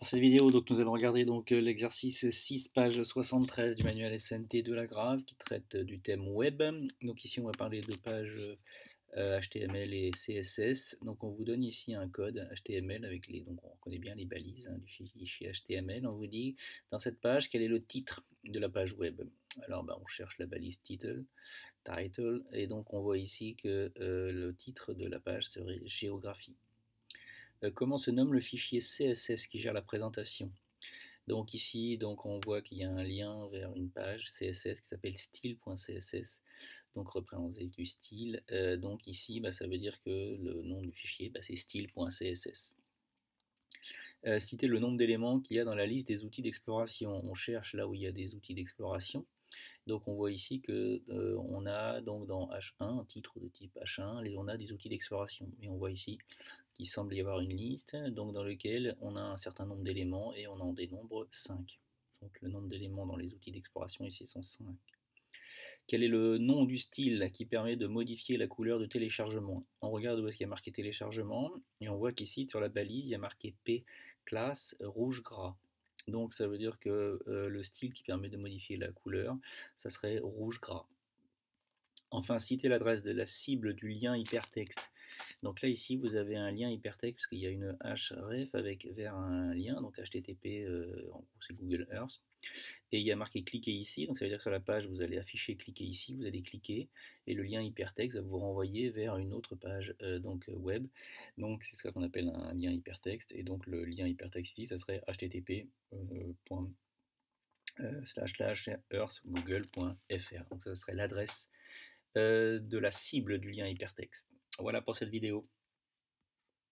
Pour cette vidéo, donc, nous allons regarder l'exercice 6, page 73 du manuel SNT de la Grave qui traite du thème web. Donc ici, on va parler de pages HTML et CSS. Donc on vous donne ici un code HTML avec donc on reconnaît bien les balises du fichier HTML. On vous dit dans cette page quel est le titre de la page web. Alors on cherche la balise title, et donc on voit ici que le titre de la page serait géographie. Comment se nomme le fichier CSS qui gère la présentation? Donc ici, on voit qu'il y a un lien vers une page CSS qui s'appelle style.css, donc représenté du style. Donc ici, ça veut dire que le nom du fichier, c'est style.css. Citer le nombre d'éléments qu'il y a dans la liste des outils d'exploration. On cherche là où il y a des outils d'exploration. Donc on voit ici que on a donc dans H1, un titre de type H1, et on a des outils d'exploration. Et on voit ici qu'il semble y avoir une liste donc dans laquelle on a un certain nombre d'éléments et on en dénombre 5. Donc le nombre d'éléments dans les outils d'exploration ici sont 5. Quel est le nom du style qui permet de modifier la couleur de téléchargement? On regarde où est-ce qu'il y a marqué téléchargement et on voit qu'ici sur la balise il y a marqué P classe rouge gras. Donc ça veut dire que le style qui permet de modifier la couleur, ça serait rouge gras. Enfin, citer l'adresse de la cible du lien hypertexte. Donc là, ici, vous avez un lien hypertexte parce qu'il y a une href vers un lien, donc HTTP, en gros, c'est Google Earth. Et il y a marqué cliquer ici, donc ça veut dire que sur la page, vous allez afficher cliquer ici, vous allez cliquer, et le lien hypertexte va vous renvoyer vers une autre page web. Donc c'est ça qu'on appelle un lien hypertexte, et donc le lien hypertexte ici, ça serait http://earthgoogle.fr. Donc ça serait l'adresse de la cible du lien hypertexte. Voilà pour cette vidéo.